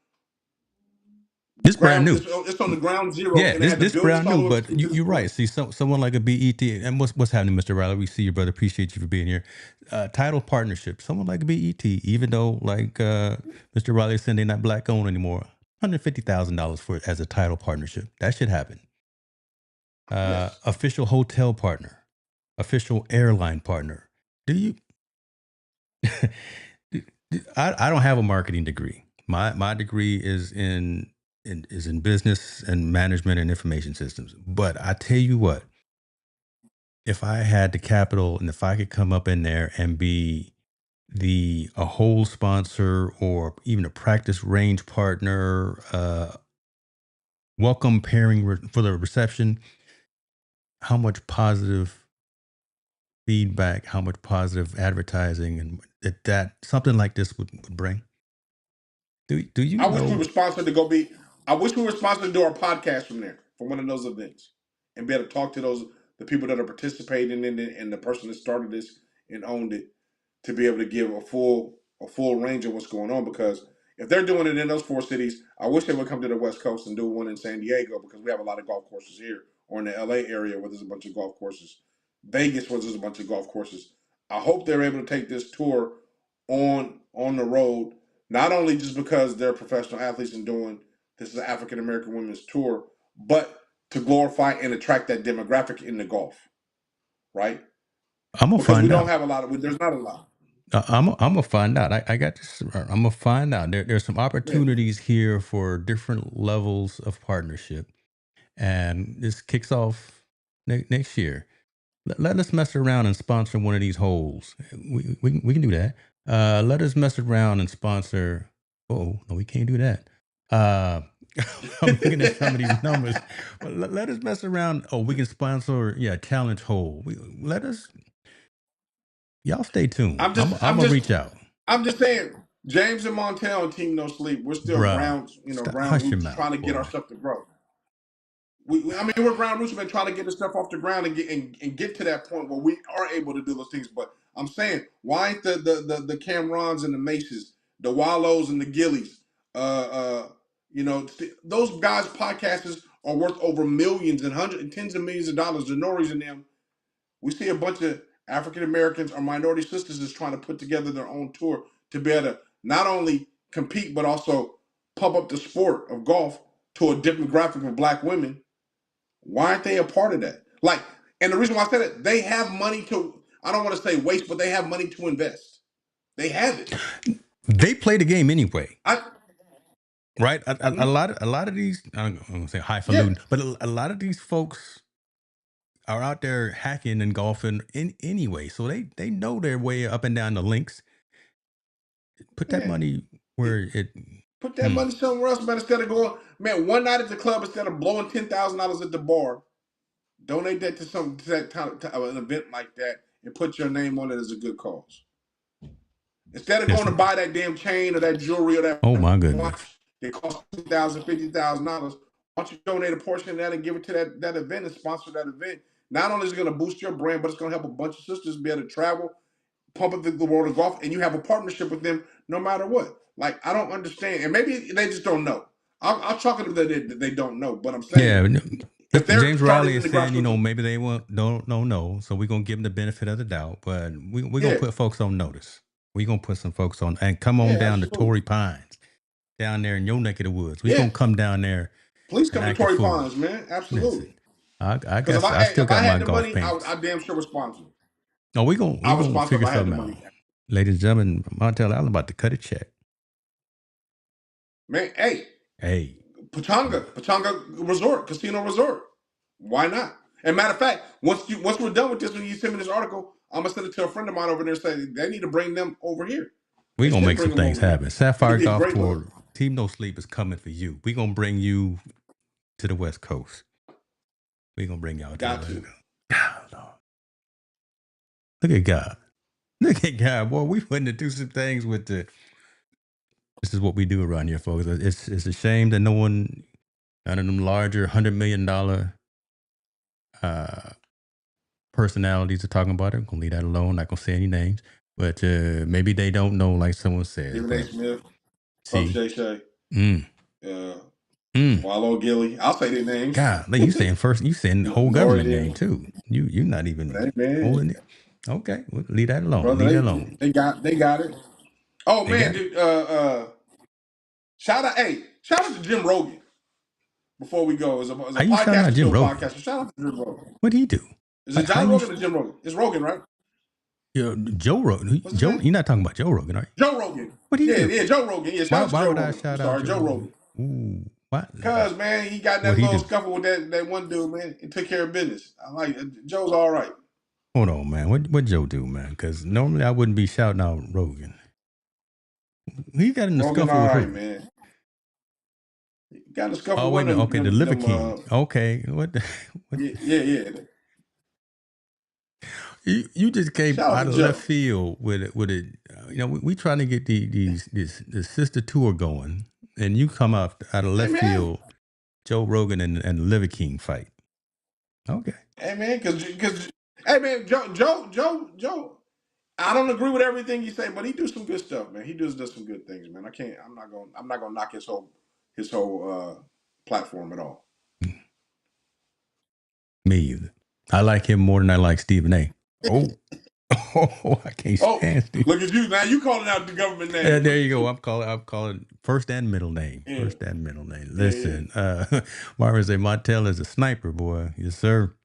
This brand ground. new. It's on the ground zero, Yeah, and they had to this build this brand all new, the way but to this you're right. point. See, someone like a BET, and what's happening, Mr. Riley? We see your brother. Appreciate you for being here. Title partnership. Someone like BET, even though like Mr. Riley said they're not black owned anymore. $150,000 for it as a title partnership. That should happen. Yes, Official hotel partner, official airline partner. Do you? I don't have a marketing degree. My degree is in business and management and information systems. But I tell you what, if I had the capital and if I could come up in there and be a whole sponsor or even a practice range partner, welcome pairing for the reception, how much positive feedback, how much positive advertising, and that something like this would bring. Do you I wish we know? were sponsored to go be. I wish we were sponsored to do our podcast from there from one of those events and be able to talk to the people that are participating in it and the person that started this and owned it to be able to give a full range of what's going on. Because if they're doing it in those four cities, I wish they would come to the West Coast and do one in San Diego because we have a lot of golf courses here, or in the LA area where there's a bunch of golf courses, Vegas where there's a bunch of golf courses. I hope they're able to take this tour on the road, not only just because they're professional athletes and doing this is an African American women's tour, but to glorify and attract that demographic in the golf, right? I'm gonna Because we find don't out. have a lot of, there's not a lot. I'm gonna find out. I got this. I'm gonna find out. There's some Yeah. opportunities here for different levels of partnership, and this kicks off next year. Let us mess around and sponsor one of these holes. We can do that. Let us mess around and sponsor. Oh no, we can't do that. Uh, I'm looking at some of these numbers. But let us mess around. Oh, we can sponsor. Yeah, challenge hole. Let us. Y'all stay tuned. I'm I'm just, I'm I'm gonna just, reach out. I'm just saying. James and Martell and Team No Sleep. We're still Bruh, ground, stop, ground hush your roots, mouth, trying to get our boy. stuff to grow. I mean, we're ground roots. We've been trying to get the stuff off the ground and get to that point where we are able to do those things. But I'm saying, why ain't the Camerons and the Maces, the Wallows and the Gillies Those guys' podcasts are worth over millions and hundreds and tens of millions of dollars. The no reason them. We see a bunch of African Americans or minority sisters is trying to put together their own tour to be able to not only compete but also pump up the sport of golf to a demographic of black women. Why aren't they a part of that? And the reason why I said it, they have money to. I don't want to say waste, but they have money to invest. They have it. They play the game anyway. I Right, a lot of these, I'm gonna say highfalutin, but a lot of these folks are out there hacking and golfing anyway, so they know their way up and down the links. Put that money where it. Put that money somewhere else, man. Instead of going, man, one night at the club, instead of blowing $10,000 at the bar, donate that to an event like that and put your name on it as a good cause. Instead of going to buy that damn chain or that jewelry or that my goodness, watch that costs $2,000, $50,000, why don't you donate a portion of that and give it to that event and sponsor that event? Not only is it going to boost your brand, but it's going to help a bunch of sisters be able to travel, pump up the world of golf, and you have a partnership with them no matter what. I don't understand, and maybe they just don't know. I'll chalk it up that they don't know, but I'm saying, if James Riley is saying, maybe they don't know, so we're gonna give them the benefit of the doubt, but we're gonna put folks on notice. We're gonna put some folks on, and come on down to Torrey Pines, down there in your neck of the woods. We're gonna come down there. Please come to Torrey Pines, man. Absolutely. Listen, I guess I still got my golf pants. I damn sure would sponsor. No, we're gonna figure something out. Ladies and gentlemen, Martell, I'm about to cut a check. Man, hey. Pachanga Resort, Casino Resort. Why not? And matter of fact, once we're done with this, when you send me this article, I'm gonna send it to a friend of mine over there and say they need to bring them over here. We're gonna make some things happen. Sapphire Golf Tour, Team No Sleep is coming for you. We're gonna bring you to the West Coast. We're gonna bring y'all to Look at God. Look at God, boy. We went to do some things with the. This is what we do around here, folks. It's a shame that none of them larger $100 million personalities are talking about it. I'm gonna leave that alone. Not gonna say any names, but maybe they don't know, like someone said. Stephen A. Smith, Puff Shay, Wallow Gilly. I'll say their names. God, you saying first? You saying the whole government name too? You're not even holding it. Okay, well, leave that alone. Brother, leave that alone. They got it. Oh man, dude. Shout out to Jim Rogan. Before we go, as a podcast, Jim Rogan? Podcast. Shout out to Jim Rogan. What'd he do? Is it John Rogan or Jim Rogan? It's Rogan, right? Joe Rogan. You're not talking about Joe Rogan, are you? Joe Rogan. What'd he do? Yeah, Joe Rogan. Yeah, shout out to Joe Rogan. Shout out Joe Rogan. Ooh, what? Because man, he got that little scuffle with that one dude, man. He took care of business. I like it. Joe's all right. Hold on, man. What Joe do, man? Because normally I wouldn't be shouting out Rogan. He got in the scuffle with who? Man. He got in the scuffle with the Liver King. Okay, what? Yeah. You just came out of left field with it. We trying to get the sister tour going, and you come out of left field, Joe Rogan and the Liver King fight. Okay. Hey man, because Joe. I don't agree with everything you say, but he do some good stuff, man. He does some good things, man. I'm not gonna knock his whole platform at all. Me either. I like him more than I like Stephen A. I can't stand Steve. Look at you now. You calling out the government name. Yeah, there you go. I'm calling first and middle name. Yeah. First and middle name. Listen, Marvin say Martell is a sniper, boy. Yes, sir.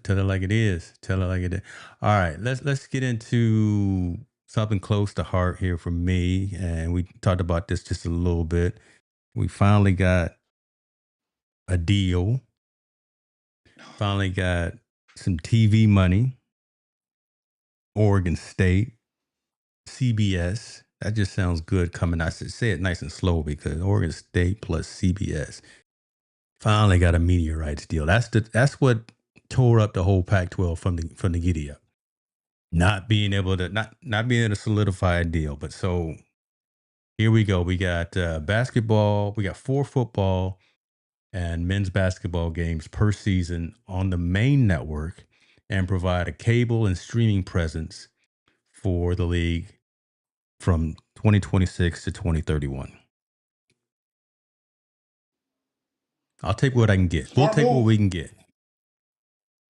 Tell it like it is. Tell it like it is. All right, let's get into something close to heart here for me. And we talked about this just a little bit. We finally got a deal. Finally got some TV money. Oregon State, CBS. That just sounds good coming. I should say it nice and slow because Oregon State plus CBS finally got a media rights deal. That's what tore up the whole Pac-12 from the giddy up. Not being able to solidify a deal. But so here we go. We got basketball. We got 4 football and men's basketball games per season on the main network, and provide a cable and streaming presence for the league from 2026 to 2031. I'll take what I can get. We'll Smart take what move. we can get.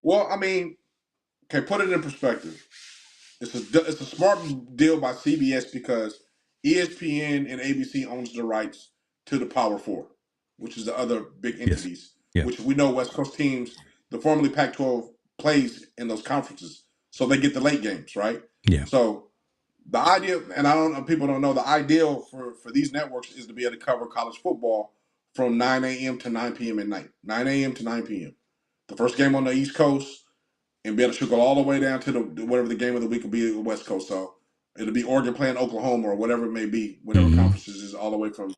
Well, I mean, okay, put it in perspective. It's a smart deal by CBS because ESPN and ABC owns the rights to the Power Four, which is the other big Yes. entities, Yeah. which we know West Coast teams, the formerly Pac-12 plays in those conferences, so they get the late games, right? Yeah. So the idea, and I don't know, people don't know, the ideal for these networks is to be able to cover college football from 9 a.m. to 9 p.m. at night, 9 a.m. to 9 p.m. The first game on the East Coast, and be able to go all the way down to the whatever the game of the week will be at the West Coast. So it'll be Oregon playing Oklahoma or whatever it may be, whatever Mm-hmm. conferences is all the way from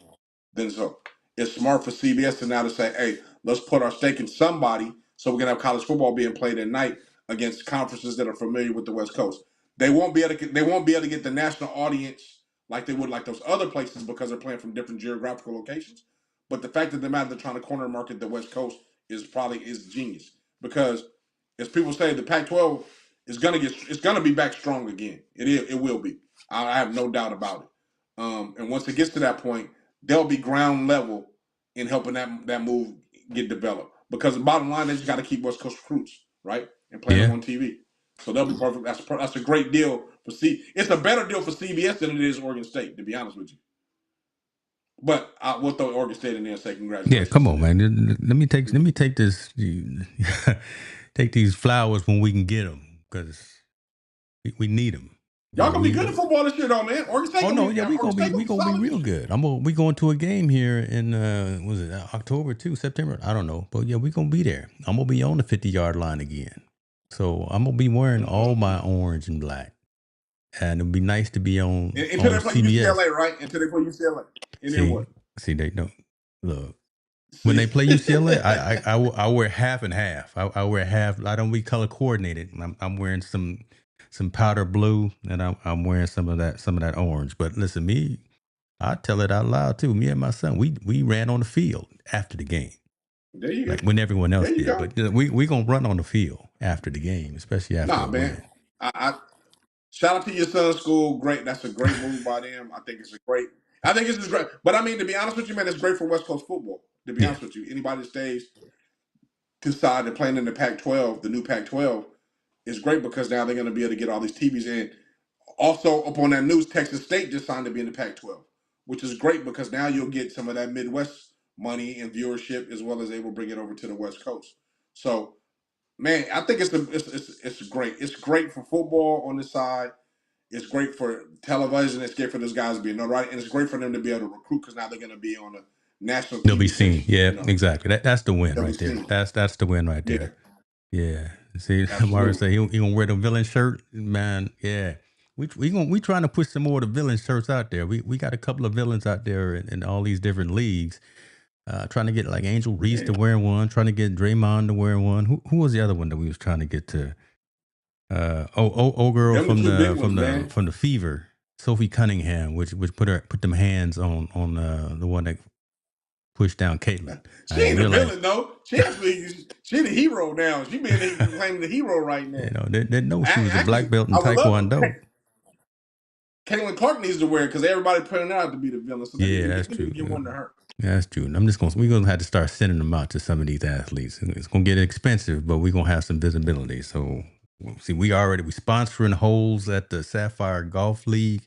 then. So it's smart for CBS to now to say, hey, let's put our stake in somebody so we can have college football being played at night against conferences that are familiar with the West Coast. They won't be able to get the national audience like they would like those other places because they're playing from different geographical locations. But the fact that they're trying to corner market the West Coast is genius because as people say, the Pac-12 it's gonna be back strong again. It will be. I have no doubt about it. And once it gets to that point, they'll be ground level in helping that move get developed. Because the bottom line, they just got to keep West Coast recruits right and playing them Yeah. on TV. So they'll be perfect. That's a great deal for C. It's a better deal for CBS than it is Oregon State, to be honest with you. But we'll throw Oregon State in there and say Yeah. congratulations Come to on, them. man. Let me take this. Take these flowers when we can get them because we need them. Y'all gonna be good at football this year, though, man. Oregon State Oh gonna no, be yeah, Oregon State we gonna be gonna be solid real this year. good. We going to a game here in was it October too, September? I don't know, but yeah, we gonna be there. I'm gonna be on the 50-yard line again, so I'm gonna be wearing all my orange and black, and it'd be nice to be Until on they play CBS. UCLA, right? Until they play UCLA, and then See, what? they don't look when See, they play UCLA. I wear half and half. I wear half. I don't be color coordinated. I'm wearing some powder blue, and I'm wearing some of that orange. But listen, me. I tell it out loud too. Me and my son, we ran on the field after the game, there you like go. when everyone else There you did. go. But we gonna run on the field after the game, especially after Nah, a man. win. I shout out to your son's school. Great. That's a great move by them. I think it's just great. But I mean, to be honest with you, man, it's great for West Coast football. To be Yeah, honest with you, anybody that stays to side and playing in the Pac-12, the new Pac-12, is great because now they're going to be able to get all these TVs in. Also, up on that news, Texas State just signed to be in the Pac-12, which is great because now you'll get some of that Midwest money and viewership as well as they will bring it over to the West Coast. So, man, I think it's great. It's great for football on this side. It's great for television. It's great for those guys being right, and it's great for them to be able to recruit because now they're going to be on a national they'll be TV seen. stations. Yeah, exactly. That's the win They'll be right there. seen. That's the win right Yeah, there. Yeah. See, Mario absolutely. said he gonna wear the villain shirt, man. Yeah. We trying to push some more of the villain shirts out there. We got a couple of villains out there in all these different leagues. Trying to get like Angel Reese Yeah. to wear one. Trying to get Draymond to wear one. Who was the other one that we was trying to get to? Girl Them the from two big the ones, man. Fever, Sophie Cunningham, which put them hands on the one that pushed down Caitlin. She I didn't ain't the realize, villain though. She the hero now. She being claiming the hero right now. they didn't know she was a black belt in I would love Taekwondo. Caitlin Clark needs to wear it because everybody putting her out to be the villain. So Yeah, that's they need to true. give one to her. That's true. And we're gonna have to start sending them out to some of these athletes. It's gonna get expensive, but we're gonna have some visibility. So see, we sponsoring holes at the Sapphire Golf League.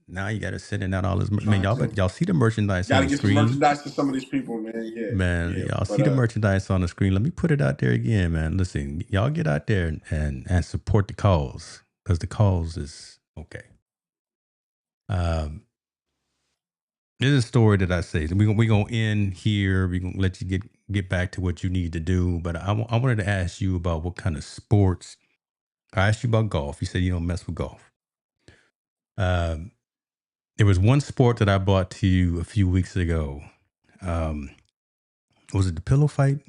Now you got to send out all this. Man, Trying to. y'all see the merchandise on Got to the get some screen. merchandise to some of these people, man. Yeah, Man, yeah. y'all But see the merchandise on the screen. Let me put it out there again, man. Listen, y'all get out there and support the cause because the cause is okay. This is a story that I say. We gonna end here. We gonna let you get back to what you need to do. But I wanted to ask you about what kind of sports. I asked you about golf. You said you don't mess with golf. Um, there was one sport that I brought to you a few weeks ago. Um, was it the pillow fight?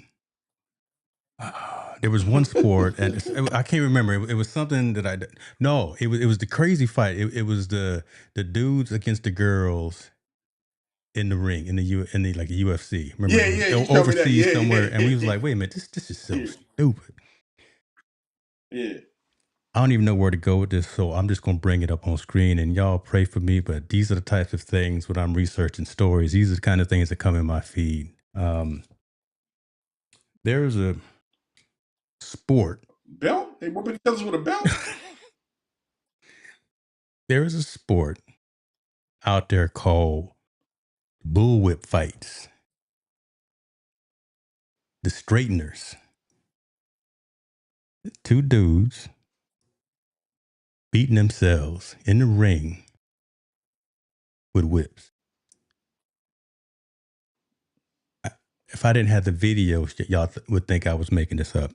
There was one sport, and I can't remember. It was something that no. It was the crazy fight. It was the dudes against the girls in the ring in the like a UFC. Remember, yeah, it was yeah. You showed me that. overseas Yeah, somewhere, and we was yeah, like, wait a minute, this is so yeah, stupid. yeah. I don't even know where to go with this, so I'm just gonna bring it up on screen, and y'all pray for me. But these are the types of things when I'm researching stories. These are the kind of things that come in my feed. There's a sport. Belt? They whooping each other with a belt? There is a sport out there called bullwhip fights. The straighteners. Two dudes beating themselves in the ring with whips. If I didn't have the video, y'all would think I was making this up.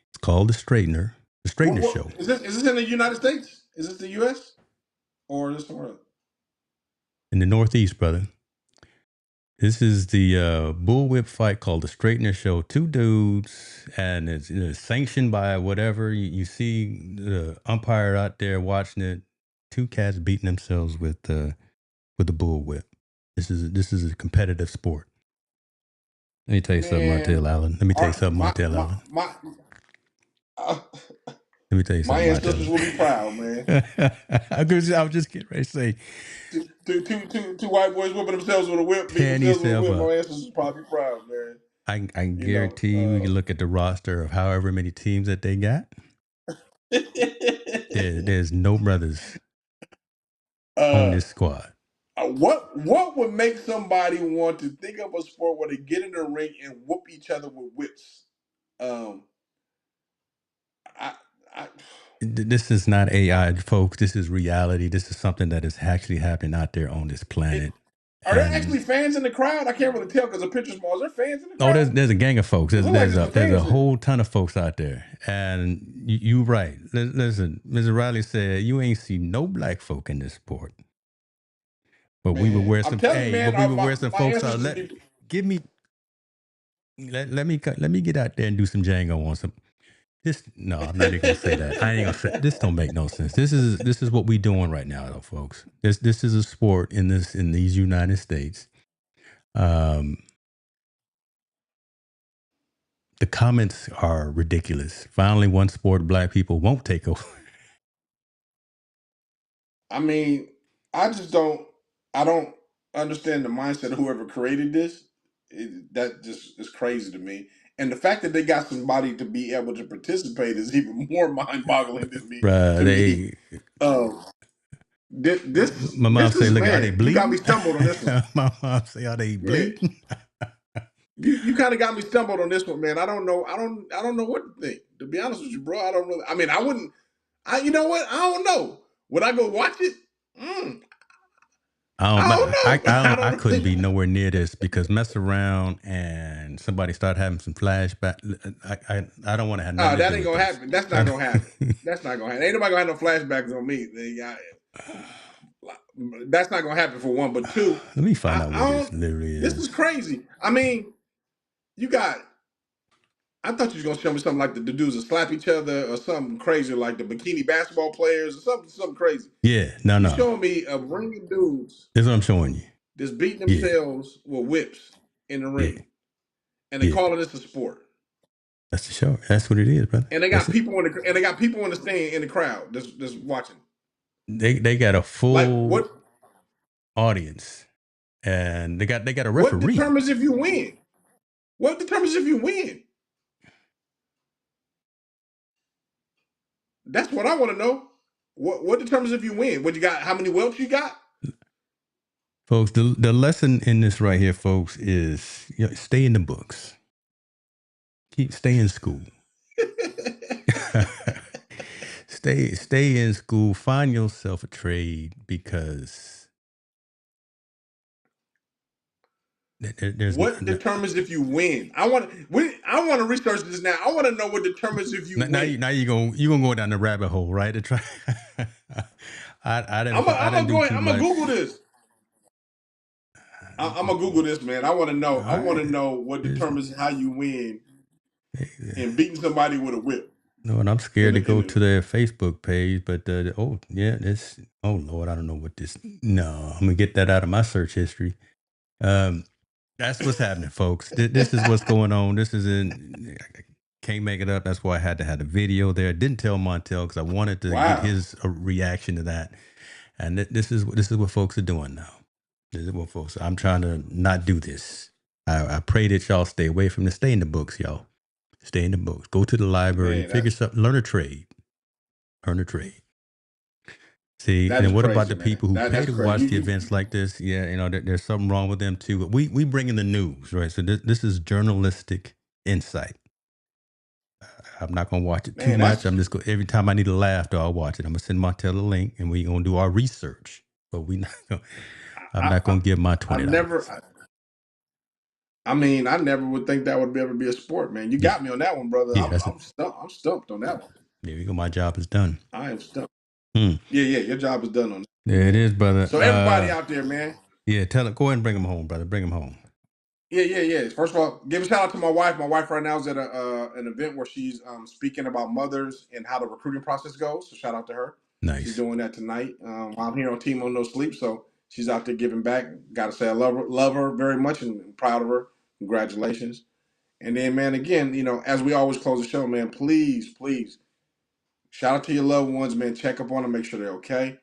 It's called The Straightener Show. Is this in the United States? Is this the U.S. or is this somewhere else? In the Northeast, brother. This is the bullwhip fight called The Straightener Show. Two dudes, and it's sanctioned by whatever. You see the umpire out there watching it. Two cats beating themselves with the bullwhip. This is a competitive sport. Let me tell you something, Martell Allen. Let me tell you something, Martell Allen. Let me tell you something. My ancestors will be proud, man. I was just getting ready to say. Two white boys whipping themselves with a whip, beating themselves with a whip. My ancestors will probably be proud, man. I can guarantee you can look at the roster of however many teams that they got. There's no brothers on this squad. What would make somebody want to think of a sport where they get in the ring and whoop each other with whips? This is not AI, folks. This is reality. This is something that is actually happening out there on this planet. Are there actually fans in the crowd? I can't really tell because the picture's small. Is there fans in the crowd? Oh, there's a gang of folks. There's a whole ton of folks out there. And you're right. Listen, Mr. Riley said, you ain't see no black folk in this sport. But we would wear some. Folks out. Let me get out there and do some Django on some. No, I'm not even gonna say that. I ain't gonna say this. Don't make no sense. This is what we doing right now, though, folks. This is a sport in these United States. The comments are ridiculous. Finally, one sport black people won't take over. I mean, I don't understand the mindset of whoever created this. That just is crazy to me. And the fact that they got somebody to be able to participate is even more mind-boggling to me. My mom say, "Look, are they bleeding?" You got me stumbled on this one. My mom say, "Are they bleeding?" You kind of got me stumbled on this one, man. I don't know what to think. To be honest with you, bro, I don't really. I mean, I wouldn't. You know what? I don't know. Would I go watch it? I couldn't be nowhere near this because mess around and somebody start having some flashback. I don't want to have nothing. That ain't gonna happen. That's not gonna happen. That's not gonna happen. Ain't nobody gonna have no flashbacks on me. That's not gonna happen for one. But two, let me find out what this literally is. This is crazy. I mean, I thought you was gonna show me something like the dudes that slap each other or something crazy, like the bikini basketball players or something crazy. Yeah, no. You're showing me a ring of dudes. That's what I'm showing you. Just beating themselves with whips in the ring, and they calling this a sport. That's the show. That's what it is, brother. And they got people in the stand in the crowd just watching. They got a full audience, and they got a referee. What determines if you win? What determines if you win? That's what I want to know. What determines if you win? What you got? How many welts you got? Folks, the lesson in this right here, folks, is stay in the books. Stay in school. Stay in school. Find yourself a trade because there's what determines if you win. I want to research this now. I want to know what determines if you win. Now you're gonna go down the rabbit hole, right? To try. I'm gonna Google this. I'm gonna Google this, man. I want to know. I want to know what determines how you win in beating somebody with a whip. No, and I'm scared to go to their Facebook page, but oh Lord, I don't know what this. No, I'm gonna get that out of my search history. That's what's happening, folks. This is what's going on. This is I can't make it up. That's why I had to have the video there. Didn't tell Martell because I wanted to get his reaction to that. And this is what folks are doing now. This is what folks. I'm trying to not do this. I pray that y'all stay away from this. Stay in the books, y'all. Stay in the books. Go to the library. Man, Figure something. Learn a trade. Learn a trade. See, that is and what crazy, about the man. people who pay That's to crazy. watch the events like this? Yeah, there's something wrong with them too. But we bring in the news, right? So this is journalistic insight. I'm not gonna watch it too Man, much. that's I'm just going every time I need a laugh, though, I'll watch it. I'm gonna send Martell a link, and we gonna do our research. But I'm not gonna give my I $20. never. I mean, I never would think that would ever be a sport, man. You Yeah, got me on that one, brother. yeah, that's it. I'm stumped on that one. There you go. My job is done. I am stumped. Hmm. Yeah, your job is done on that. There it is, brother. So everybody out there, man. Yeah, tell it. Go ahead and bring him home, brother. Bring him home. Yeah. First of all, give a shout out to my wife. My wife right now is at an event where she's speaking about mothers and how the recruiting process goes. So shout out to her. Nice. She's doing that tonight. I'm here on Team on No Sleep, so she's out there giving back. Got to say I love her very much, and proud of her. Congratulations. And then, man, again, as we always close the show, man, please, shout out to your loved ones, man. Check up on them, make sure they're okay.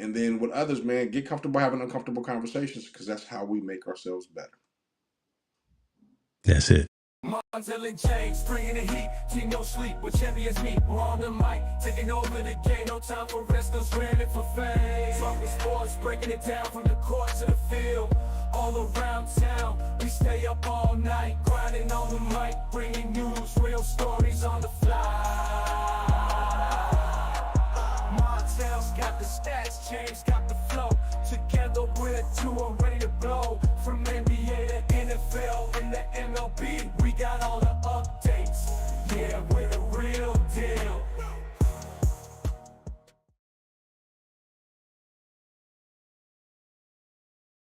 And then with others, man, get comfortable having uncomfortable conversations because that's how we make ourselves better. That's it. Martell and James, bringing the heat, team no sleep, with champions meet, we're on the mic, taking over the game, no time for wrestlers, we're in it for fame. Talking sports, breaking it down from the court to the field, all around town, we stay up all night, grinding on the mic, bringing news, real stories on the fly. Martell's got the stats, James got the flow, together we're a duo ready to blow, from NBA to NFL and the MLB,